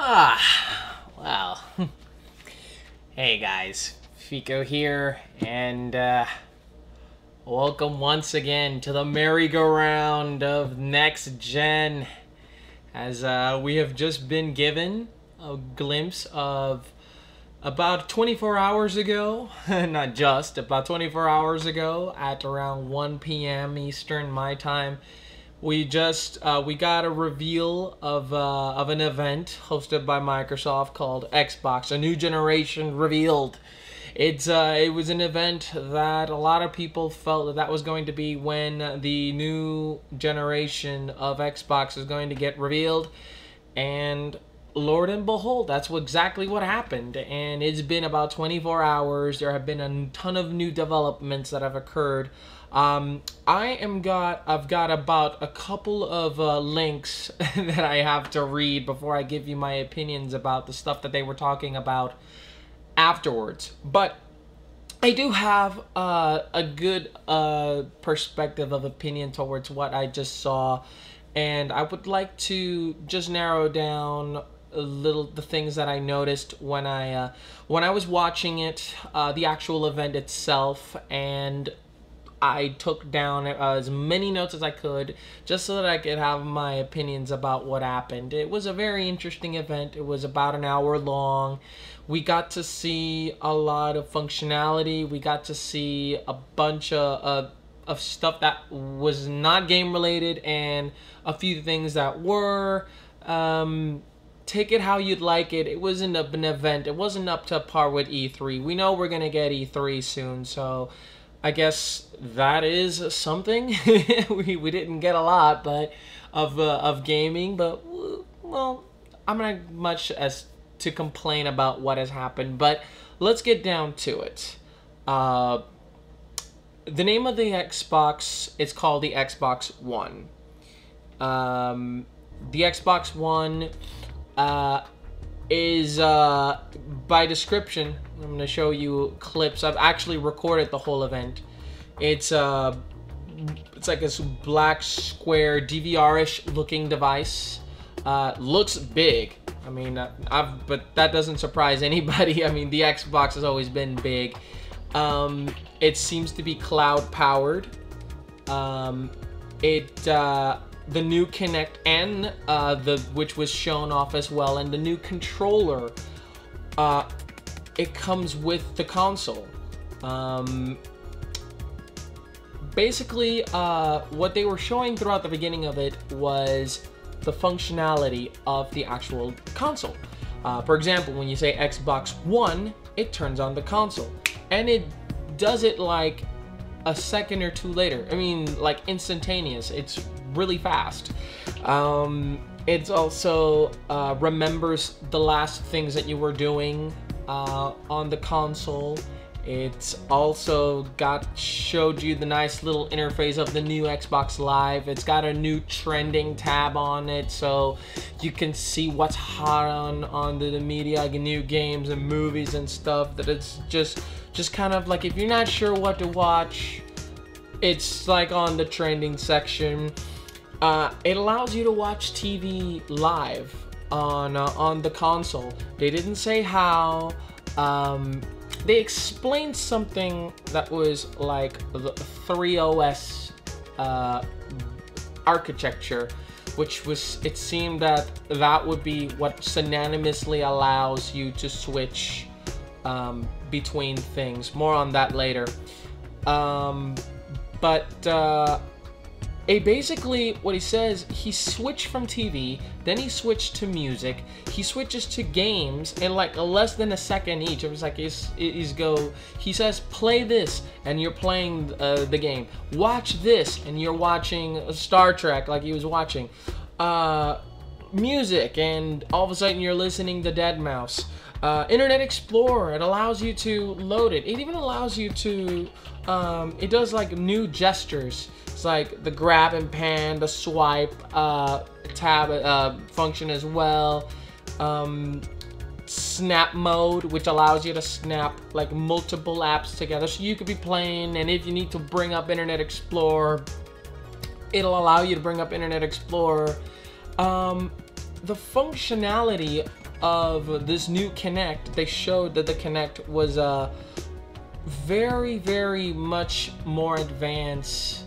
Well. Hey guys, Fico here, and welcome once again to the merry-go-round of next gen, as we have just been given a glimpse of about 24 hours ago, not just, about 24 hours ago at around 1 p.m. Eastern, my time. We got a reveal of an event hosted by Microsoft called Xbox, a new generation revealed. It was an event that a lot of people felt that was going to be when the new generation of Xbox is going to get revealed, and Lord and behold, that's exactly what happened. And it's been about 24 hours. There have been a ton of new developments that have occurred. I've got about a couple of links that I have to read before I give you my opinions about the stuff that they were talking about afterwards. But I do have a good perspective of opinion towards what I just saw, and I would like to just narrow down the things that I noticed when I was watching it, the actual event itself, and I took down as many notes as I could just so that I could have my opinions about what happened. It was a very interesting event. It was about an hour long. We got to see a lot of functionality. We got to see a bunch of stuff that was not game related and a few things that were. Take it how you'd like it. It wasn't an event. It wasn't up to par with E3. We know we're gonna get E3 soon, so I guess that is something. we didn't get a lot, but of gaming, but well, I'm not much as to complain about what has happened. But let's get down to it. The name of the Xbox, it's called the Xbox One. The Xbox One is by description. I'm going to show you clips. I've actually recorded the whole event. It's like this black square DVR-ish looking device. Looks big. I mean, but that doesn't surprise anybody. I mean, the Xbox has always been big. It seems to be cloud powered. The new Kinect and which was shown off as well, and the new controller, it comes with the console. Basically, what they were showing throughout the beginning of it was the functionality of the actual console. For example, when you say Xbox One, it turns on the console, and it does it like a second or two later. I mean, like instantaneous. It's really fast. It's also remembers the last things that you were doing on the console. It's also showed you the nice little interface of the new Xbox Live. It's got a new trending tab on it, so you can see what's hot on the media, like new games and movies and stuff. That it's just kind of like, if you're not sure what to watch, it's like on the trending section. It allows you to watch TV live on the console. They didn't say how. They explained something that was like the 3OS architecture, which was, it seemed that would be what synonymously allows you to switch between things. More on that later. Basically, what he says, he switched from TV, then he switched to music, he switches to games in like less than a second each. It was like he says, play this, and you're playing the game. Watch this, and you're watching Star Trek like he was watching. Music, and all of a sudden you're listening to Deadmau5. Internet Explorer, it allows you to load it. It even allows you to, it does like new gestures. It's like the grab and pan, the swipe tab function as well. Snap mode, which allows you to snap like multiple apps together. So you could be playing, and if you need to bring up Internet Explorer, it'll allow you to bring up Internet Explorer. the functionality of this new Kinect, they showed that the Kinect was very, very much more advanced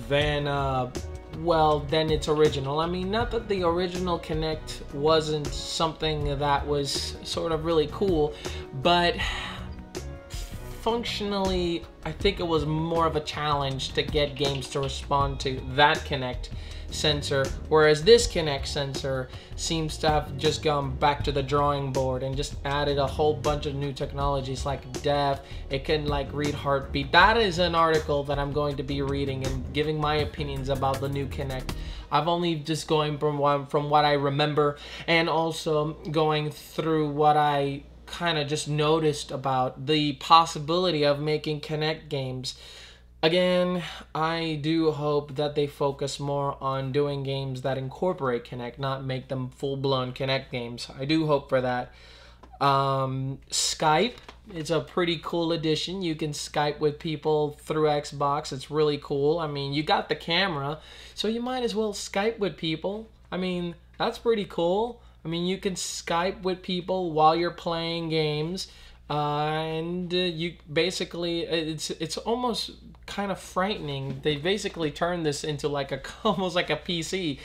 than than its original. I mean, not that the original Kinect wasn't something that was sort of really cool, but functionally, I think it was more of a challenge to get games to respond to that Kinect sensor, whereas this Kinect sensor seems to have just gone back to the drawing board and just added a whole bunch of new technologies like depth. It can like read heartbeat. That is an article that I'm going to be reading and giving my opinions about the new Kinect. I've only just going from what I remember, and also going through what I kind of just noticed about the possibility of making Kinect games. Again, I do hope that they focus more on doing games that incorporate Kinect, not make them full-blown Kinect games. I do hope for that. Skype, it's a pretty cool addition. You can Skype with people through Xbox. It's really cool. I mean, you got the camera, so you might as well Skype with people. I mean, that's pretty cool. I mean, you can Skype with people while you're playing games, and you basically, it's almost kind of frightening. They basically turned this into like almost like a PC,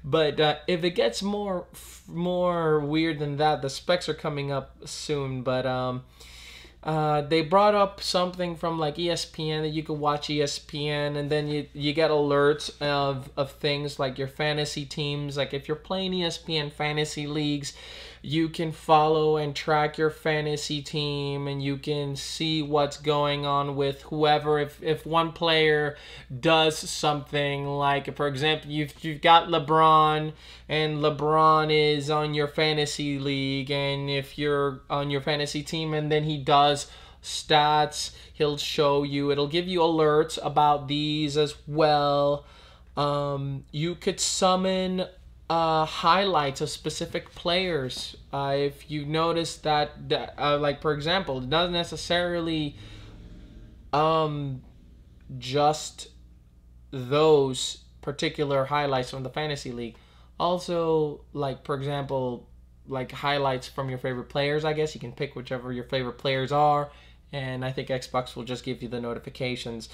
but if it gets more weird than that, the specs are coming up soon. But they brought up something from like ESPN that you could watch ESPN, and then you get alerts of things like your fantasy teams. Like if you're playing ESPN fantasy leagues, you can follow and track your fantasy team, and you can see what's going on with whoever. If one player does something, like for example, you've got LeBron, and LeBron is on your fantasy league, and if you're on your fantasy team and then he does stats, he'll show you. It'll give you alerts about these as well. You could summon highlights of specific players. If you notice that like for example, it doesn't necessarily just those particular highlights from the fantasy league. Also, like for example, like highlights from your favorite players. I guess you can pick whichever your favorite players are, and I think Xbox will just give you the notifications.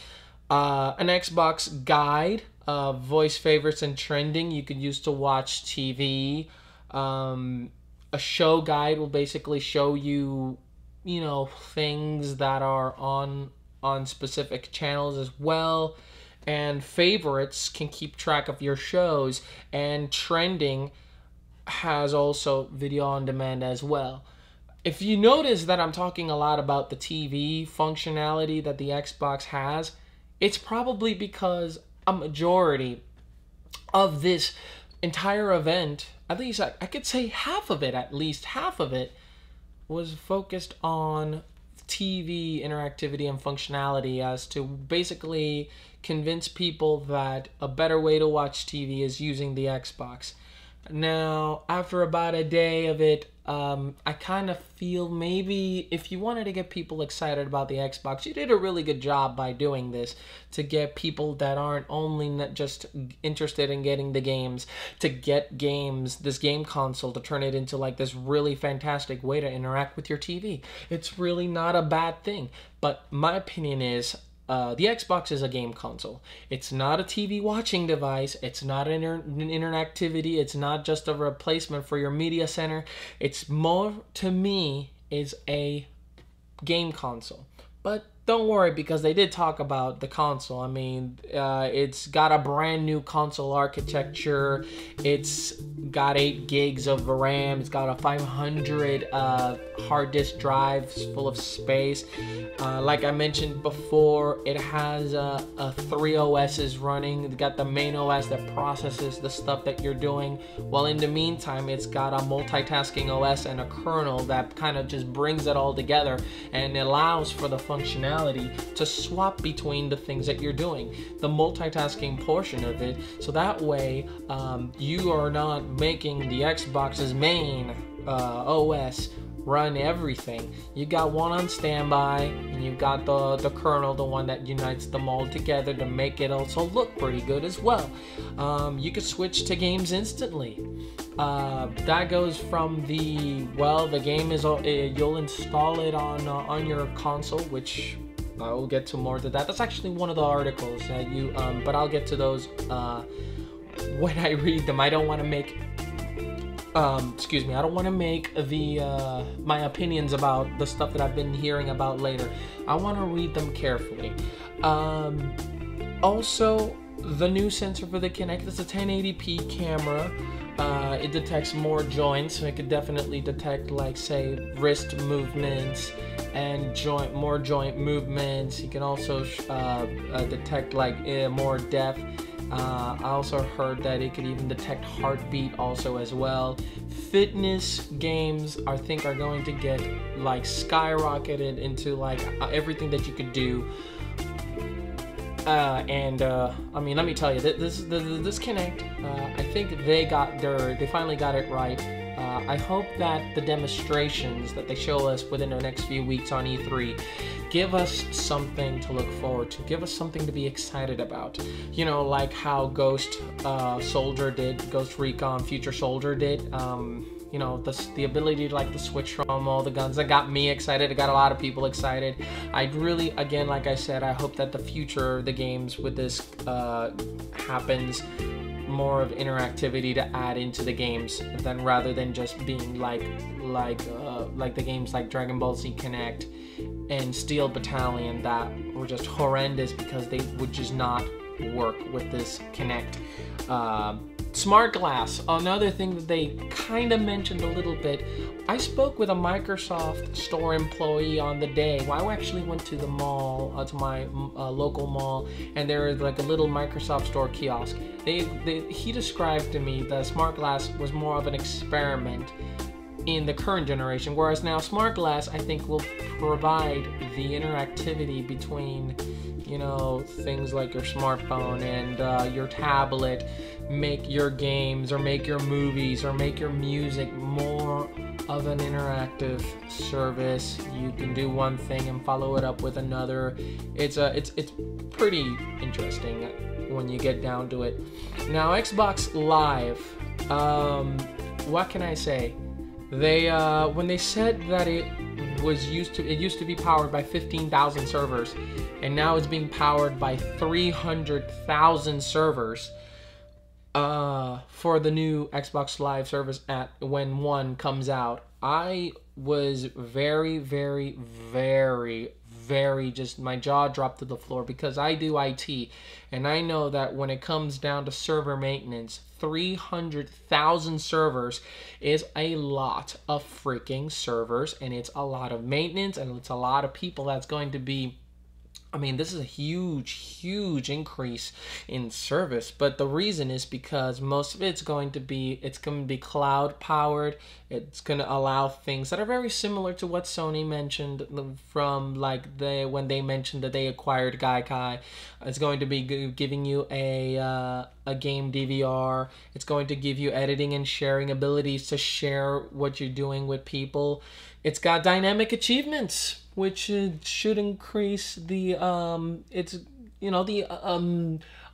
An Xbox guide, voice favorites and trending, you could use to watch TV. A show guide will basically show you, you know, things that are on specific channels as well. And favorites can keep track of your shows, and trending has also video on demand as well. If you notice that I'm talking a lot about the TV functionality that the Xbox has, it's probably because a majority of this entire event, at least I could say half of it, at least half of it, was focused on TV interactivity and functionality, as to basically convince people that a better way to watch TV is using the Xbox. Now, after about a day of it, I kind of feel maybe if you wanted to get people excited about the Xbox, you did a really good job by doing this, to get people that aren't only not just interested in getting the games, to get games, this game console, to turn it into like this really fantastic way to interact with your TV. It's really not a bad thing. But my opinion is, the Xbox is a game console. It's not a TV watching device. It's not an interactivity. It's not just a replacement for your media center. It's more, to me, is a game console. But don't worry, because they did talk about the console. I mean, it's got a brand new console architecture. It's got 8 gigs of RAM. It's got a 500 hard disk drives full of space. Like I mentioned before, it has 3 OSs running. It's got the main OS that processes the stuff that you're doing, while in the meantime, it's got a multitasking OS and a kernel that kind of just brings it all together and allows for the functionality to swap between the things that you're doing, the multitasking portion of it, so that way you are not making the Xbox's main OS run everything. You got one on standby, and you've got the kernel, the one that unites them all together to make it also look pretty good as well. You could switch to games instantly. That goes from the game is you'll install it on your console, which I will get to more to that. That's actually one of the articles that you but I'll get to those when I read them. I don't want to make excuse me, I don't want to make the my opinions about the stuff that I've been hearing about later. I want to read them carefully. Also, the new sensor for the Kinect is a 1080p camera. It detects more joints, so it could definitely detect, like, say, wrist movements and more joint movements. You can also detect, like, more depth. I also heard that it could even detect heartbeat also as well. Fitness games, I think, are going to get, like, skyrocketed into, like, everything that you could do. I mean, let me tell you, this Kinect, I think they finally got it right. I hope that the demonstrations that they show us within the next few weeks on E3 give us something to look forward to, give us something to be excited about. You know, like how Ghost Recon Future Soldier did. You know, the ability to, like, to switch from all the guns. That got me excited. It got a lot of people excited. I'd really, again, like I said, I hope that the future of the games with this happens more of interactivity to add into the games rather than just being like the games like Dragon Ball Z Connect and Steel Battalion that were just horrendous because they would just not work with this Kinect. Smart glass, another thing that they kind of mentioned a little bit. I spoke with a Microsoft store employee on the day. Well, I actually went to the mall, to my local mall, and there was like a little Microsoft store kiosk. He described to me that smart glass was more of an experiment in the current generation, whereas now smart glass, I think, will provide the interactivity between, you know, things like your smartphone and your tablet, make your games or make your movies or make your music more of an interactive service. You can do one thing and follow it up with another. It's pretty interesting when you get down to it. Now, Xbox Live, what can I say? They when they said that it used to be powered by 15,000 servers, and now it's being powered by 300,000 servers for the new Xbox Live service when one comes out. I was very, very, very, very, just my jaw dropped to the floor because I do IT, and I know that when it comes down to server maintenance, 300,000 servers is a lot of freaking servers, and it's a lot of maintenance, and it's a lot of people that's going to be, I mean, this is a huge, huge increase in service, but the reason is because most of it's going to be cloud powered. It's going to allow things that are very similar to what Sony mentioned from, like, when they mentioned that they acquired Gaikai. It's going to be giving you a game DVR. It's going to give you editing and sharing abilities to share what you're doing with people. It's got dynamic achievements, which should increase the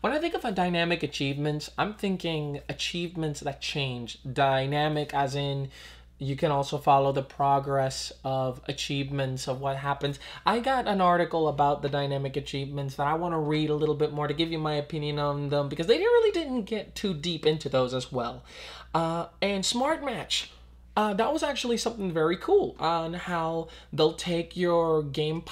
when I think of a dynamic achievements, I'm thinking achievements that change. Dynamic as in you can also follow the progress of achievements of what happens. I got an article about the dynamic achievements that I want to read a little bit more to give you my opinion on them, because they really didn't get too deep into those as well. And Smart Match. That was actually something very cool on how they'll take your game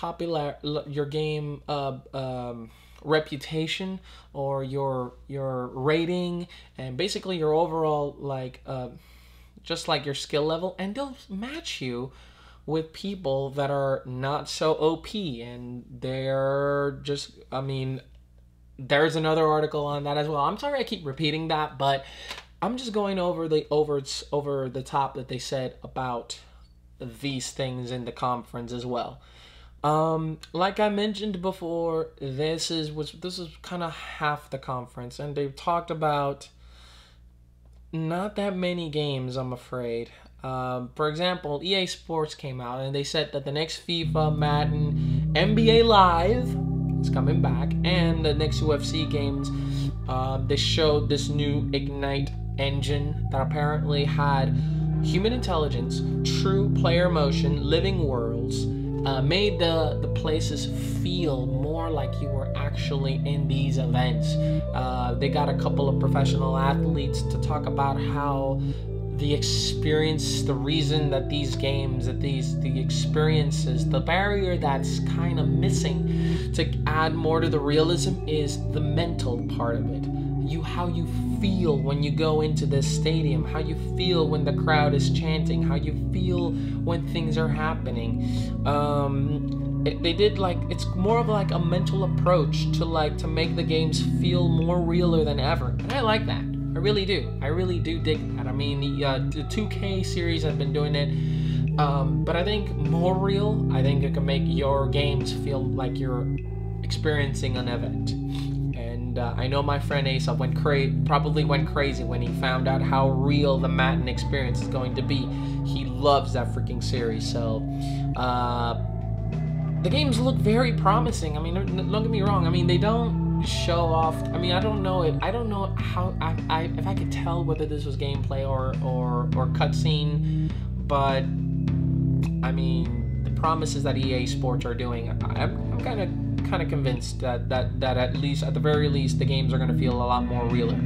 reputation or your rating and basically your overall, like, just like your skill level, and they'll match you with people that are not so OP, and they're just, I mean, there's another article on that as well. I'm sorry I keep repeating that, but I'm just going over the top that they said about these things in the conference as well. Like I mentioned before, this is kind of half the conference, and they've talked about not that many games, I'm afraid. For example, EA Sports came out and they said that the next FIFA, Madden, NBA Live is coming back, and the next UFC games, they showed this new Ignite engine that apparently had human intelligence, true player motion, living worlds, made the places feel more like you were actually in these events. They got a couple of professional athletes to talk about how the experience, the reason that these games, the experiences, the barrier that's kind of missing to add more to the realism is the mental part of it. How you feel when you go into this stadium, how you feel when the crowd is chanting, how you feel when things are happening. They did it's more of like a mental approach to make the games feel more realer than ever, and I like that. I really do dig that. I mean, the 2K series have been doing it, but I think more real. I think it can make your games feel like you're experiencing an event. And I know my friend Asa probably went crazy when he found out how real the Madden experience is going to be. He loves that freaking series. So the games look very promising. I mean, don't get me wrong. I mean, they don't show off. I mean, I don't know how if I could tell whether this was gameplay or cutscene, but I mean, the promises that EA Sports are doing, I'm kind of convinced that at least, at the very least, the games are going to feel a lot more realer.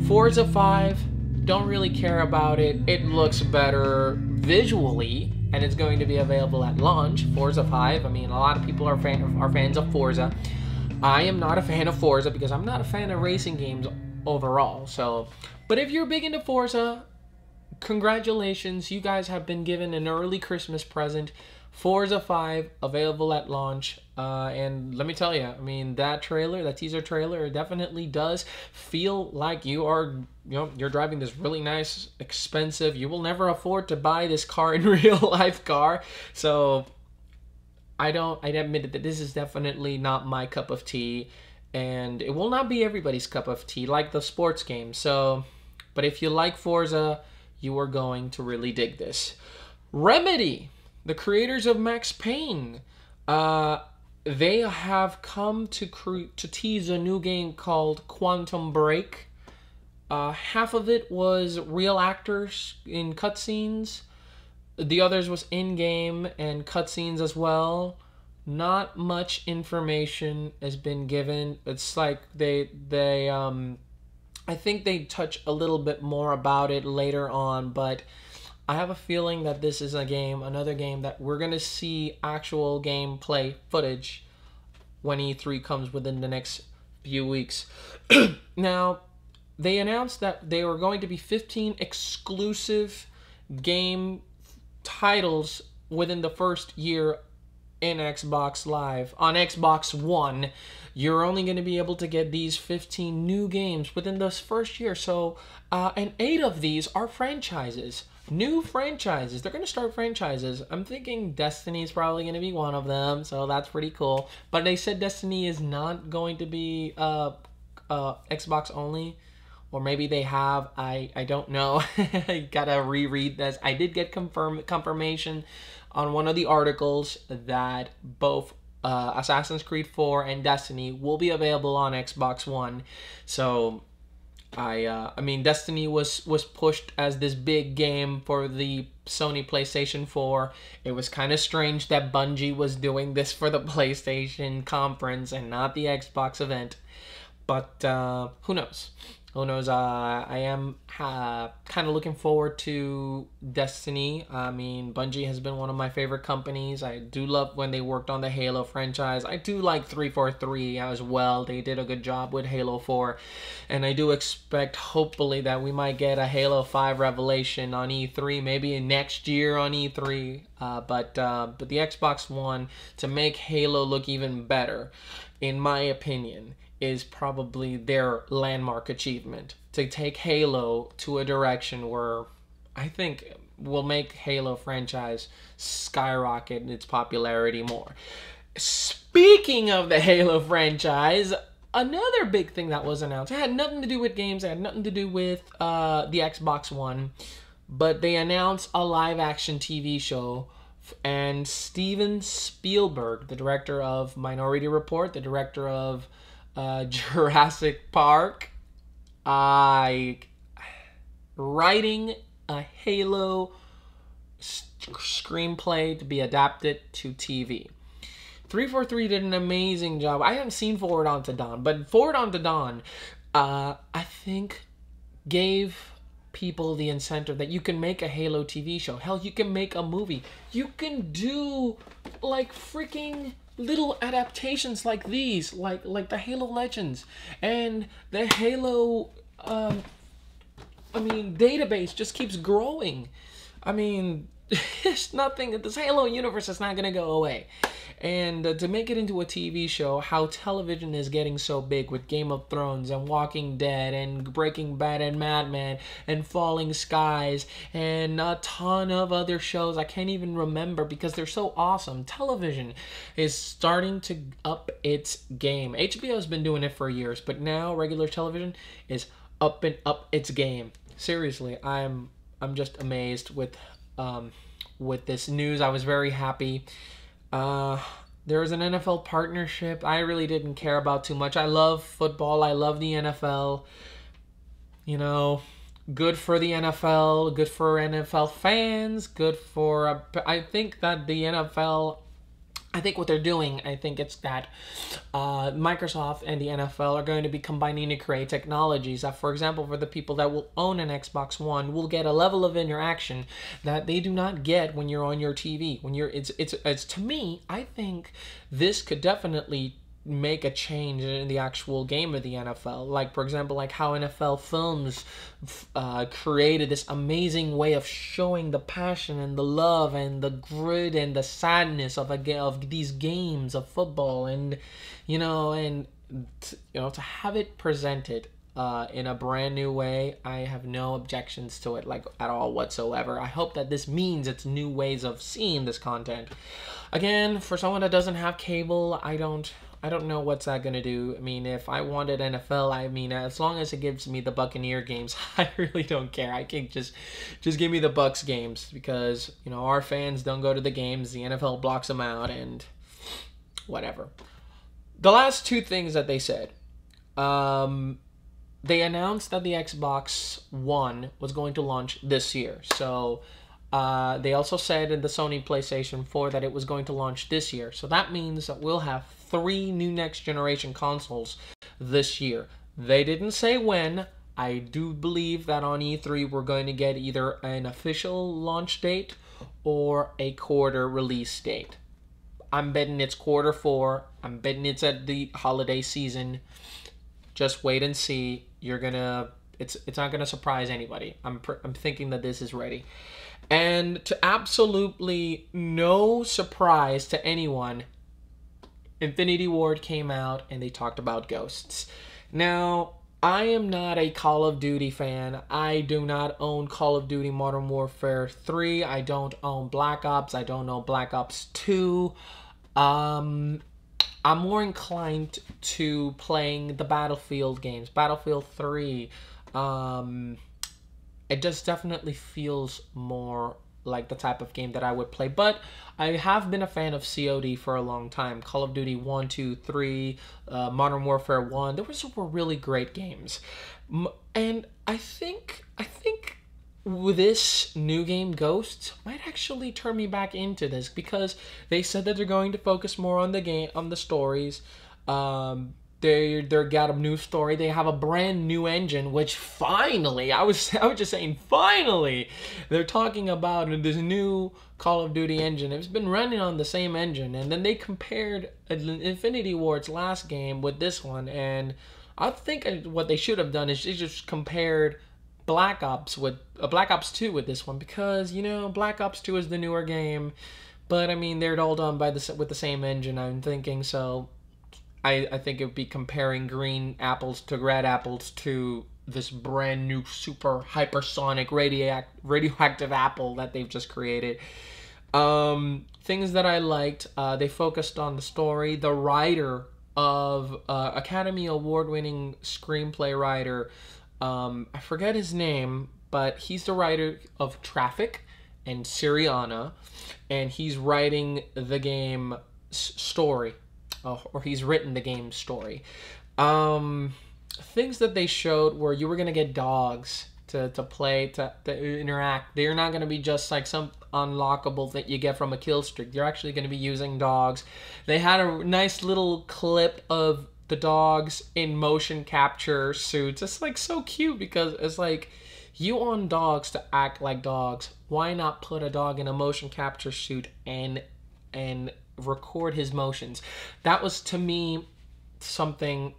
Forza 5, don't really care about it. It looks better visually, and it's going to be available at launch. Forza 5, I mean, a lot of people are fans of Forza. I am not a fan of Forza because I'm not a fan of racing games overall. So, but if you're big into Forza, congratulations, you guys have been given an early Christmas present. Forza 5 available at launch, and let me tell you, I mean, that teaser trailer, definitely does feel like you're driving this really nice, expensive, you will never afford to buy this car in real life car. So I admit that this is definitely not my cup of tea, and it will not be everybody's cup of tea like the sports game. So, but if you like Forza, you are going to really dig this. Remedy, the creators of Max Payne, they have come to tease a new game called Quantum Break. Half of it was real actors in cutscenes. The others was in-game and cutscenes as well. Not much information has been given. It's like I think they touch a little bit more about it later on, but I have a feeling that this is another game that we're going to see actual gameplay footage when E3 comes within the next few weeks. Now, they announced that there were going to be 15 exclusive game titles within the first year in Xbox Live. On Xbox One, you're only going to be able to get these 15 new games within this first year. So, and 8 of these are franchises. New franchises. They're going to start franchises. I'm thinking Destiny is probably going to be one of them, so that's pretty cool. But they said Destiny is not going to be Xbox only. Or maybe they have. I don't know. I gotta reread this. I did get confirmation on one of the articles that both Assassin's Creed 4 and Destiny will be available on Xbox One. So I mean, Destiny was pushed as this big game for the Sony PlayStation 4. It was kind of strange that Bungie was doing this for the PlayStation conference and not the Xbox event. But who knows? Who knows? I am kind of looking forward to Destiny. I mean, Bungie has been one of my favorite companies. I do love when they worked on the Halo franchise. I do like 343 as well. They did a good job with Halo 4. And I do expect, hopefully, that we might get a Halo 5 revelation on E3. Maybe next year on E3. But the Xbox One, to make Halo look even better, in my opinion, is probably their landmark achievement. To take Halo to a direction where I think will make Halo franchise skyrocket in its popularity more. Speaking of the Halo franchise, another big thing that was announced, it had nothing to do with games, it had nothing to do with the Xbox One, but they announced a live-action TV show, and Steven Spielberg, the director of Minority Report, the director of Jurassic Park, writing a Halo screenplay to be adapted to TV. 343 did an amazing job. I haven't seen Forward Onto Dawn, but Forward Onto Dawn, I think, gave people the incentive that you can make a Halo TV show. Hell, you can make a movie. You can do like freaking little adaptations like these, like the Halo Legends and the Halo database just keeps growing. I mean, it's nothing. This Halo universe is not gonna go away. And to make it into a TV show, how television is getting so big with Game of Thrones and Walking Dead and Breaking Bad and Mad Men and Falling Skies and a ton of other shows I can't even remember because they're so awesome. Television is starting to up its game. HBO has been doing it for years, but now regular television is up its game. Seriously, I'm just amazed with this news. I was very happy. There was an NFL partnership I really didn't care about too much. I love football. I love the NFL. You know, good for the NFL, good for NFL fans, good for... I think that the NFL... I think what they're doing, I think it's that Microsoft and the NFL are going to be combining to create technologies that, for example, for the people that will own an Xbox One, will get a level of interaction that they do not get when you're on your TV. When you're, it's to me, I think this could definitely make a change in the actual game of the NFL. Like, for example, like how NFL Films created this amazing way of showing the passion and the love and the grit and the sadness of these games of football, and to have it presented in a brand new way, I have no objections to it, like, at all whatsoever. I hope that this means it's new ways of seeing this content. Again, for someone that doesn't have cable, I don't know what's that gonna do. I mean, if I wanted NFL, I mean, as long as it gives me the Buccaneer games, I really don't care. I can just give me the Bucs games, because our fans don't go to the games. The NFL blocks them out, and whatever. The last two things that they said, they announced that the Xbox One was going to launch this year. So they also said in the Sony PlayStation 4 that it was going to launch this year. So that means that we'll have 3 new next generation consoles this year. They didn't say when. I do believe that on E3 we're going to get either an official launch date or a quarter release date. I'm betting it's Q4. I'm betting it's at the holiday season. Just wait and see. It's not gonna surprise anybody. I'm thinking that this is ready. And to absolutely no surprise to anyone, Infinity Ward came out and they talked about Ghosts. Now, I am not a Call of Duty fan. I do not own Call of Duty Modern Warfare 3. I don't own Black Ops. I don't own Black Ops 2. I'm more inclined to playing the Battlefield games. Battlefield 3. It just definitely feels more like the type of game that I would play. But I have been a fan of COD for a long time. Call of Duty 1, 2, 3, Modern Warfare 1. Those were really great games. And I think with this new game, Ghosts, might actually turn me back into this, because they said that they're going to focus more on the game, on the stories. They got a new story. They have a brand new engine, which finally, I was just saying, finally, they're talking about this new Call of Duty engine. It's been running on the same engine, and then they compared Infinity Ward's last game with this one, and I think what they should have done is just compared Black Ops 2 with this one, because Black Ops 2 is the newer game, but I mean they're all done with the same engine, I'm thinking. So I think it would be comparing green apples to red apples to this brand new super hypersonic radioactive apple that they've just created. Things that I liked, they focused on the story. The writer of Academy Award winning screenplay writer, I forget his name, but he's the writer of Traffic and Syriana, and he's writing the game story, or he's written the game story. Things that they showed where you were gonna get dogs to play, to interact. They're not gonna be just like some unlockable that you get from a kill streak. You're actually gonna be using dogs. They had a nice little clip of the dogs in motion capture suits. It's like so cute because it's like, you want dogs to act like dogs. Why not put a dog in a motion capture suit and record his motions? That was, to me, something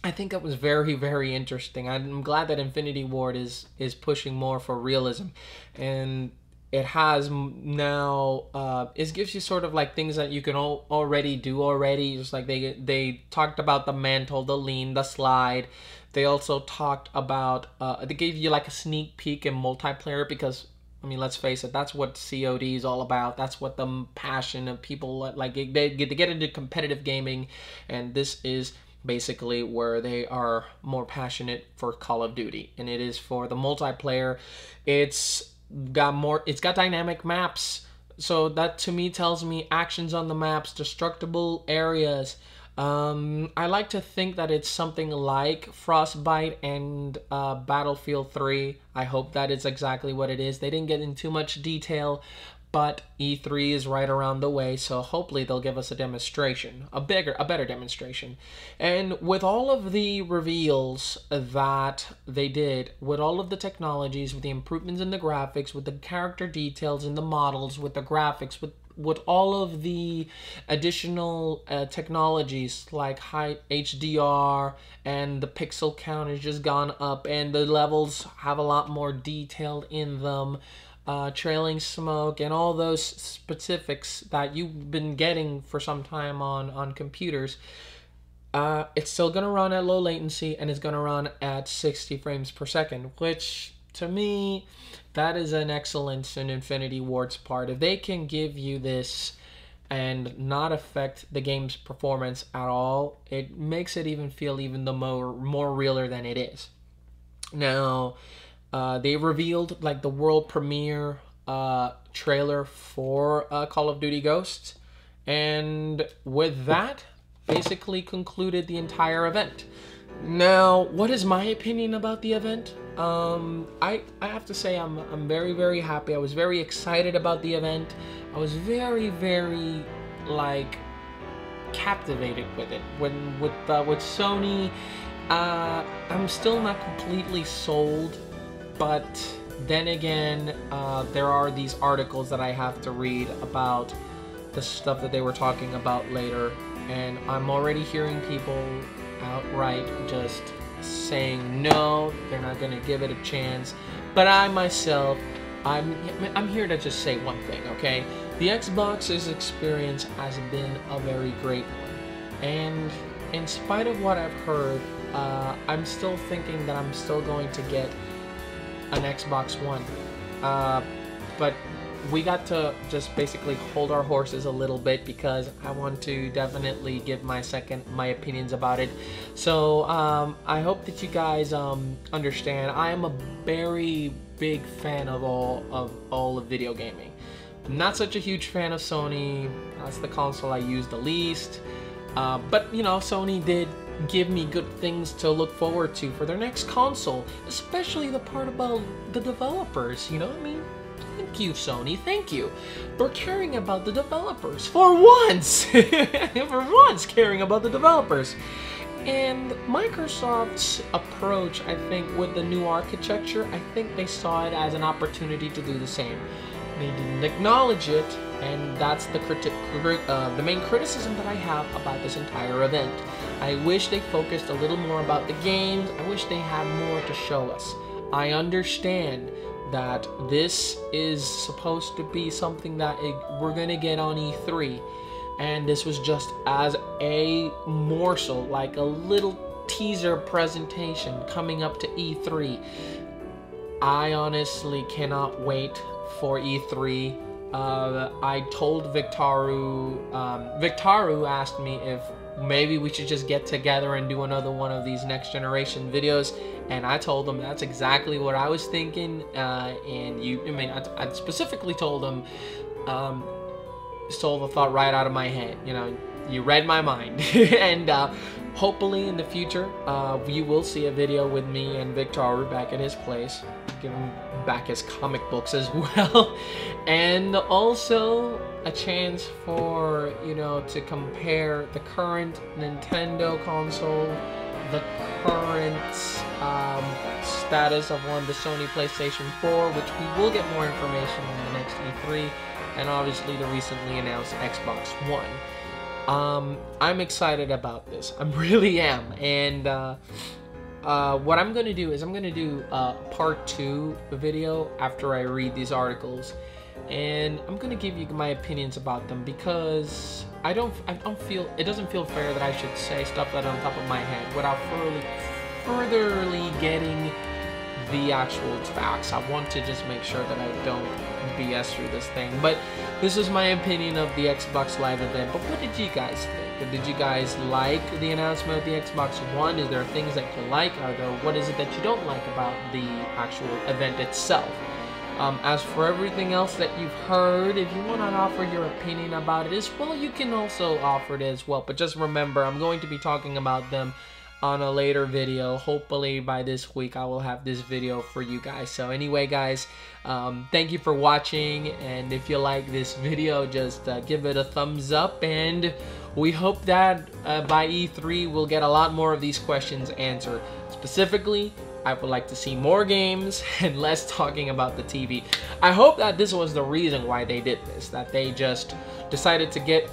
I think that was very, very interesting. I'm glad that Infinity Ward is pushing more for realism, and it has now. It gives you sort of like things that you can already do already. Just like they talked about the mantle, the lean, the slide. They also talked about, they gave you like a sneak peek in multiplayer because, I mean, let's face it, that's what COD is all about. That's what the passion of people, like, they get into competitive gaming, and this is basically where they are more passionate for Call of Duty, and it is for the multiplayer. It's got dynamic maps, so that to me tells me actions on the maps, destructible areas. I like to think that it's something like Frostbite and Battlefield 3. I hope that is exactly what it is. They didn't get into too much detail, but E3 is right around the way, so hopefully they'll give us a demonstration, a better demonstration. And with all of the reveals that they did, with all of the technologies, with the improvements in the graphics, with the character details in the models, with the graphics, with all of the additional technologies like high HDR, and the pixel count has just gone up, and the levels have a lot more detail in them, trailing smoke, and all those specifics that you've been getting for some time on computers. It's still going to run at low latency, and it's going to run at 60 frames per second, which to me, that is an excellence in Infinity Ward's part. If they can give you this and not affect the game's performance at all, it makes it even feel even the more realer than it is. Now, they revealed like the world premiere trailer for Call of Duty Ghosts, and with that, basically concluded the entire event. Now, what is my opinion about the event? I have to say I'm very, very happy. I was very excited about the event. I was very, very like captivated with it. With Sony, I'm still not completely sold, but then again, there are these articles that I have to read about the stuff that they were talking about later, and I'm already hearing people outright just saying no, they're not going to give it a chance. But I myself, I'm here to just say one thing, okay? The Xbox's experience has been a very great one, and in spite of what I've heard, I'm still thinking that I'm still going to get an Xbox One, but we got to just basically hold our horses a little bit because I want to definitely give my opinions about it. So I hope that you guys understand. I am a very big fan of all of video gaming. I'm not such a huge fan of Sony. That's the console I use the least. But you know, Sony did give me good things to look forward to for their next console, especially the part about the developers. You know, I mean, thank you, Sony, thank you for caring about the developers for once. For once caring about the developers. And Microsoft's approach, I think, with the new architecture, I think they saw it as an opportunity to do the same. They didn't acknowledge it, and that's the main criticism that I have about this entire event. I wish they focused a little more about the games. I wish they had more to show us. I understand that this is supposed to be something that we're gonna get on E3, and this was just as a morsel, like a little teaser presentation coming up to E3. I honestly cannot wait for E3. I told Victaru, Victaru asked me if maybe we should just get together and do another one of these next generation videos, and I told him that's exactly what I was thinking. I specifically told him, stole the thought right out of my head. You know, you read my mind. And hopefully in the future, you will see a video with me and Victor back at his place. Give him back his comic books as well. And also a chance for, you know, to compare the current Nintendo console, the current status of the Sony PlayStation 4, which we will get more information on the next E3, and obviously the recently announced Xbox One. I'm excited about this. I really am. And what I'm going to do is I'm going to do a part 2 video after I read these articles. And I'm going to give you my opinions about them, because I don't feel, it doesn't feel fair that I should say stuff that on top of my head without furtherly getting the actual facts. I want to just make sure that I don't BS through this thing. But this is my opinion of the Xbox Live event. But what did you guys think? Did you guys like the announcement of the Xbox One? Is there things that you like? What is it that you don't like about the actual event itself? As for everything else that you've heard, if you want to offer your opinion about it as well, you can also offer it as well. But just remember, I'm going to be talking about them on a later video. Hopefully by this week I will have this video for you guys. So anyway, guys, thank you for watching, and if you like this video, just give it a thumbs up, and we hope that by E3 we'll get a lot more of these questions answered. Specifically, I would like to see more games and less talking about the TV. I hope that this was the reason why they did this, that they just decided to get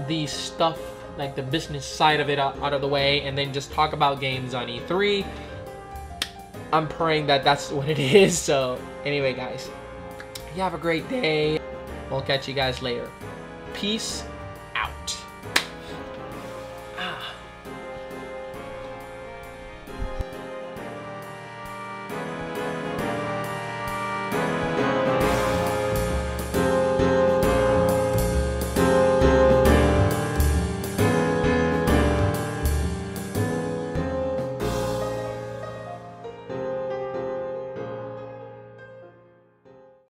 the stuff, like the business side of it out of the way, and then just talk about games on E3. I'm praying that that's what it is. So anyway, guys, you have a great day. We'll catch you guys later. Peace